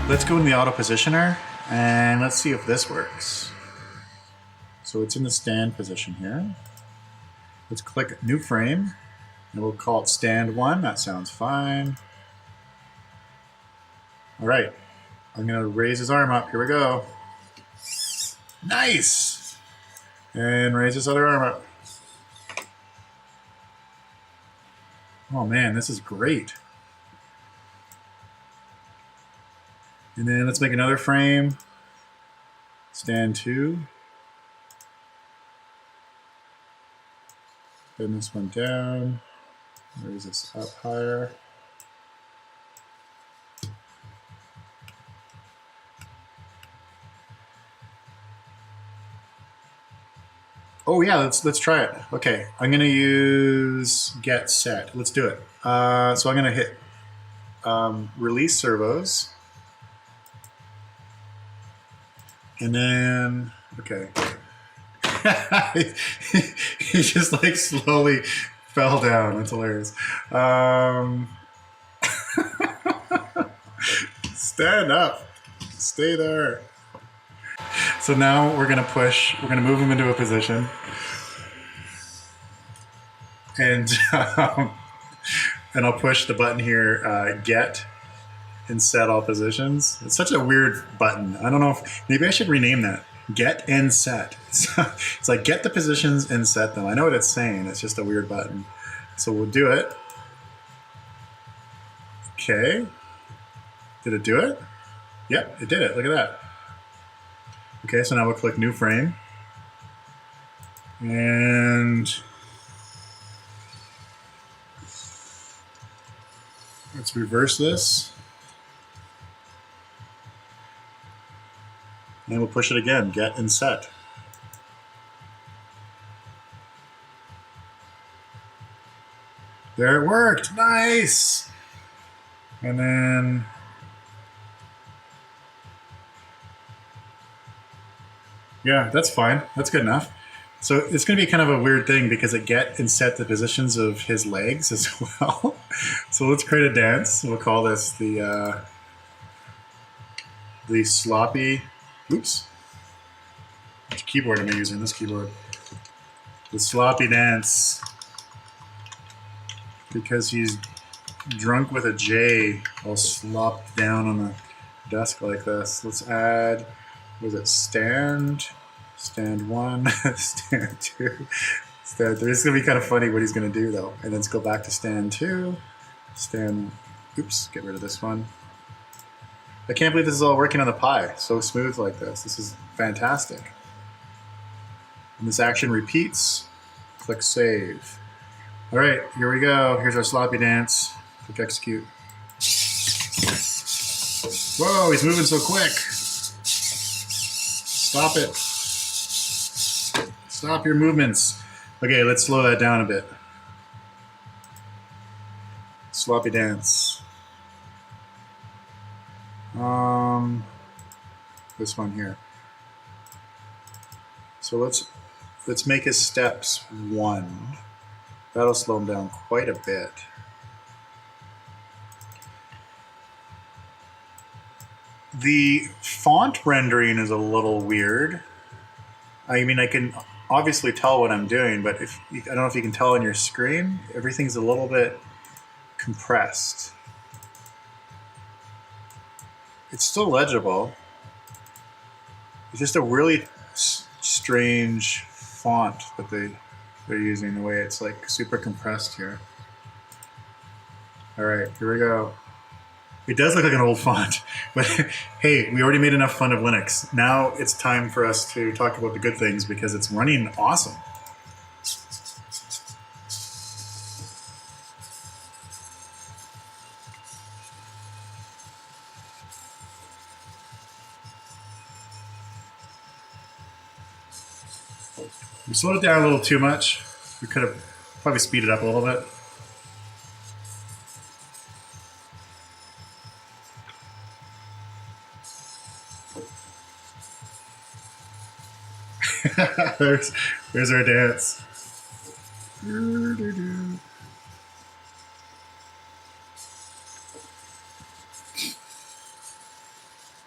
Let's go in the auto positioner and let's see if this works. So it's in the stand position here. Let's click new frame and we'll call it stand 1. That sounds fine. All right, I'm gonna raise his arm up. Here we go. Nice! And raise his other arm up. Oh man, this is great. And then let's make another frame. Stand 2. Bend this one down. Raise this up higher. Oh yeah, let's try it. Okay, I'm gonna use get set. Let's do it. So I'm gonna hit release servos. And then, okay. He just like slowly fell down. That's hilarious. Stand up. Stay there. So now we're gonna move him into a position. And and I'll push the button here, get and set all positions. It's such a weird button. I don't know if, maybe I should rename that. Get and set. It's like get the positions and set them. I know what it's saying, it's just a weird button. So we'll do it. Okay. Did it do it? Yep, it did it, look at that. Okay, so now we'll click new frame. And let's reverse this. And we'll push it again, get and set. There, it worked, nice! And then, yeah, that's fine, that's good enough. So it's gonna be kind of a weird thing because it get and set the positions of his legs as well. So let's create a dance. We'll call this the sloppy, oops. Which keyboard am I using? This keyboard. The sloppy dance. Because he's drunk with a J, all slopped down on the desk like this. Let's add, was it stand 1, stand 2, stand 3. It's gonna be kind of funny what he's gonna do though. And then let's go back to stand 2, oops, get rid of this one. I can't believe this is all working on the Pi, so smooth like this. This is fantastic. And this action repeats, click save. All right, here we go. Here's our sloppy dance. Click execute. Whoa, he's moving so quick. Stop it. Stop your movements. Okay, let's slow that down a bit. Sloppy dance. This one here. So let's make his steps 1. That'll slow him down quite a bit. The font rendering is a little weird. I mean, I can obviously tell what I'm doing, but I don't know if you can tell on your screen, everything's a little bit compressed. It's still legible. It's just a really strange font that they're using, the way it's like super compressed here. All right, here we go. It does look like an old font, but hey, we already made enough fun of Linux. Now it's time for us to talk about the good things because it's running awesome. We slowed it down a little too much. We could have probably speeded it up a little bit. there's our dance.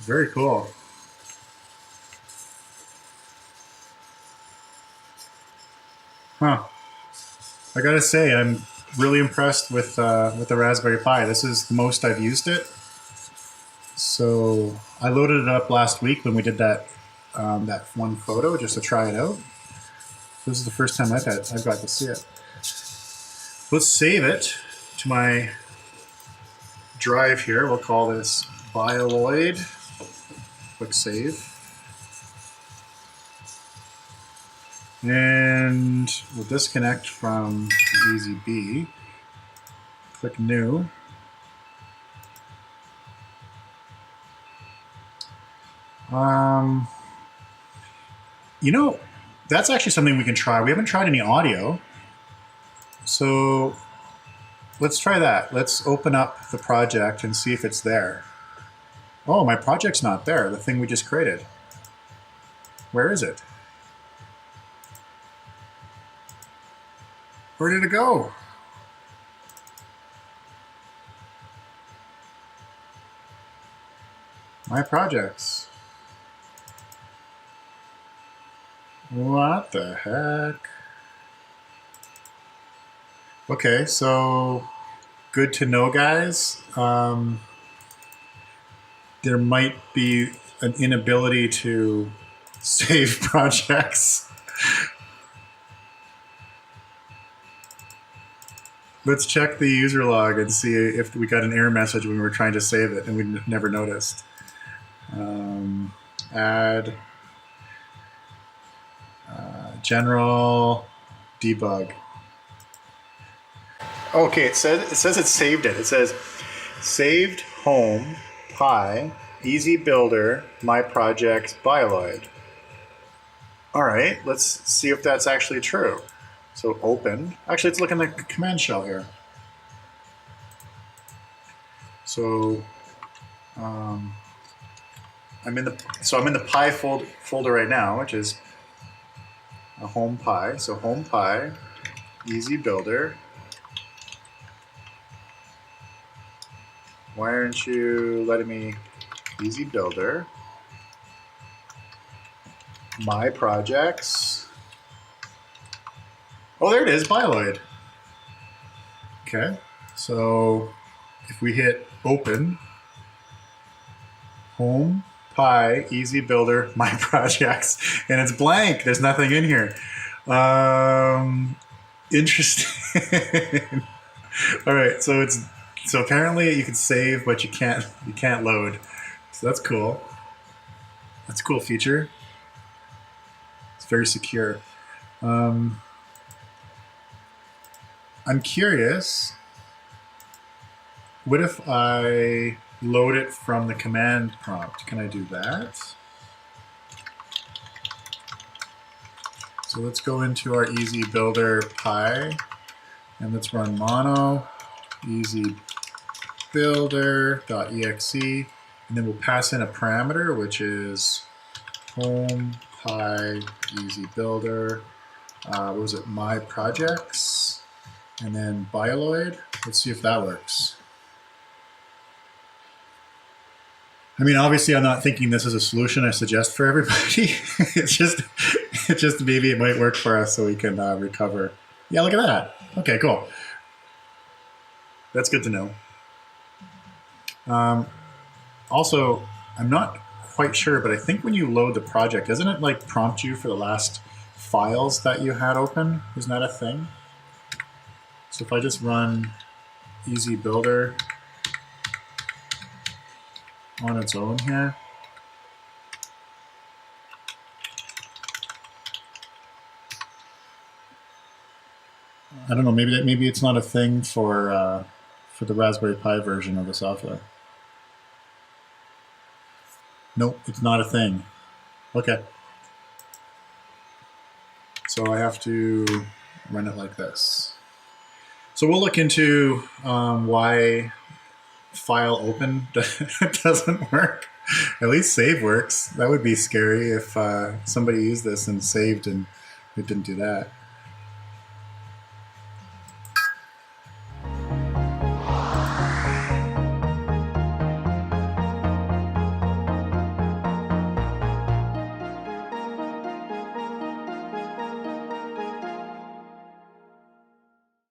Very cool. Huh. I gotta say, I'm really impressed with the Raspberry Pi. This is the most I've used it. So I loaded it up last week when we did that one photo just to try it out. This is the first time I've got to see it. Let's save it to my drive here. We'll call this Bioloid. Click save. And we'll disconnect from the EZB. Click new. You know, that's actually something we can try. We haven't tried any audio. So let's try that. Let's open up the project and see if it's there. Oh, my project's not there, the thing we just created. Where is it? Where did it go? My projects. What the heck? Okay, so good to know, guys. There might be an inability to save projects. Let's check the user log and see if we got an error message when we were trying to save it and we never noticed. Add general debug. Okay, it says it saved it. It says saved home Pi easy builder my projects Bioloid. All right, let's see if that's actually true. So open. Actually, let's look in the command shell here. So I'm in the Pi folder right now, which is a home Pi. So home Pi easy builder. Why aren't you letting me easy builder? My projects. Oh, there it is, Bioloid. Okay, so if we hit open, home, Pi, easy builder, my projects, and it's blank. There's nothing in here. Interesting. All right, so apparently you can save, but you can't load. So that's cool. That's a cool feature. It's very secure. I'm curious, what if I load it from the command prompt? Can I do that? So let's go into our easy builder Pi and let's run mono easy builder.exe, and then we'll pass in a parameter which is home Pi easy builder. What was it? My projects, and then Bioloid. Let's see if that works. I mean, obviously, I'm not thinking this is a solution I suggest for everybody. it's just maybe it might work for us, so we can recover. Yeah, look at that. Okay, cool. That's good to know. Also, I'm not quite sure, but I think when you load the project, doesn't it like prompt you for the last files that you had open? Isn't that a thing? So if I just run easy builder on its own here, I don't know. Maybe it's not a thing for the Raspberry Pi version of the software. Nope, it's not a thing. Okay. So I have to run it like this. So we'll look into why file open doesn't work. At least save works. That would be scary if somebody used this and saved and it didn't do that.